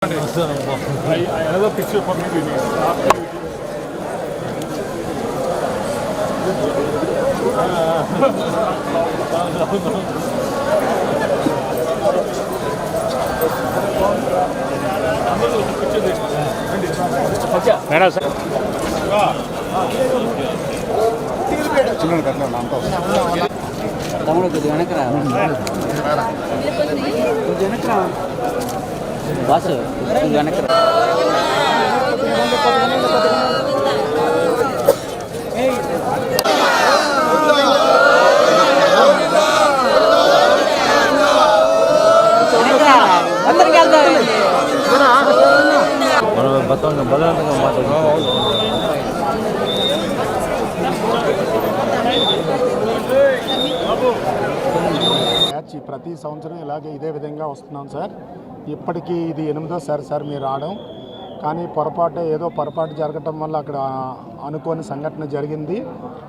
Another picture for me we need. Madam sir తమ్ముడు కొద్దిగా వెనకరా boss వెనకరా అందరికి వెళ్తారు బలవంతంగా మాట్లాడుతున్నాం. ప్రతి సంవత్సరం ఇలాగే ఇదే విధంగా వస్తున్నాం సార్. ఇప్పటికీ ఇది 8వ సార్ మీరు రావడం, కానీ పొరపాటు జరగటం వల్ల అక్కడ అనుకోని సంఘటన జరిగింది.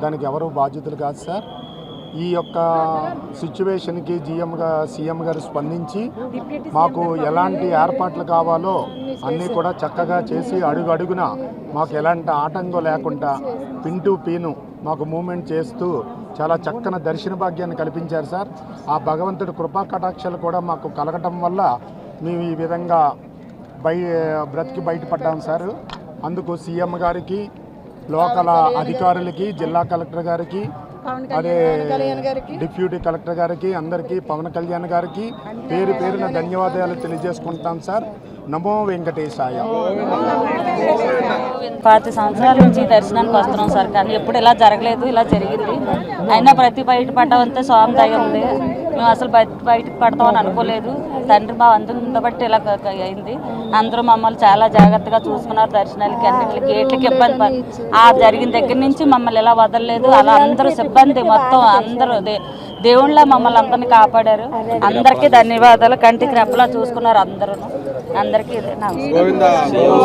దానికి ఎవరు బాధ్యతలు కాదు సార్. ఈ యొక్క సిచ్యువేషన్కి సీఎం గారు స్పందించి మాకు ఎలాంటి ఏర్పాట్లు కావాలో అన్నీ కూడా చక్కగా చేసి అడుగున మాకు ఎలాంటి ఆటంకం లేకుండా పిన్ టు పిన్ మాకు మూమెంట్ చేస్తూ చాలా చక్కని దర్శన భాగ్యాన్ని కల్పించారు సార్. ఆ భగవంతుడి కృపా కటాక్షాలు కూడా మాకు కలగటం వల్ల మేము ఈ విధంగా బ్రతికి బయటపడ్డాం సార్. అందుకు సీఎం గారికి, లోకల్ అధికారులకి, జిల్లా కలెక్టర్ గారికి, అదే డిప్యూటీ కలెక్టర్ గారికి, అందరికీ, పవన్ కళ్యాణ్ గారికి పేరున ధన్యవాదాలు తెలియజేసుకుంటాం సార్. నమో వెంకటేశాయ. 10 సంవత్సరాల నుంచి దర్శనానికి వస్తున్నాం సార్, కానీ ఎప్పుడు ఇలా జరగలేదు. ఇలా జరిగింది. అయినా ప్రతి బయట పడ్డామంతే స్వామి దయ ఉంది. మేము అసలు బయటకు పడతామని అనుకోలేదు. తండ్రి మా అందుకు బట్టి ఇలా అయింది. అందరూ మమ్మల్ని చాలా జాగ్రత్తగా చూసుకున్నారు. దర్శనాలకి అన్నింటికి గేట్లకి ఇబ్బంది జరిగిన దగ్గర నుంచి మమ్మల్ని ఇలా వదలలేదు. అలా అందరూ సిబ్బంది మొత్తం అందరూ దేవుళ్ళ మమ్మల్ని అందరినీ కాపాడారు. అందరికీ ధన్యవాదాలు. కంటికి రెప్పలా చూసుకున్నారు అందరూ. అందరికీ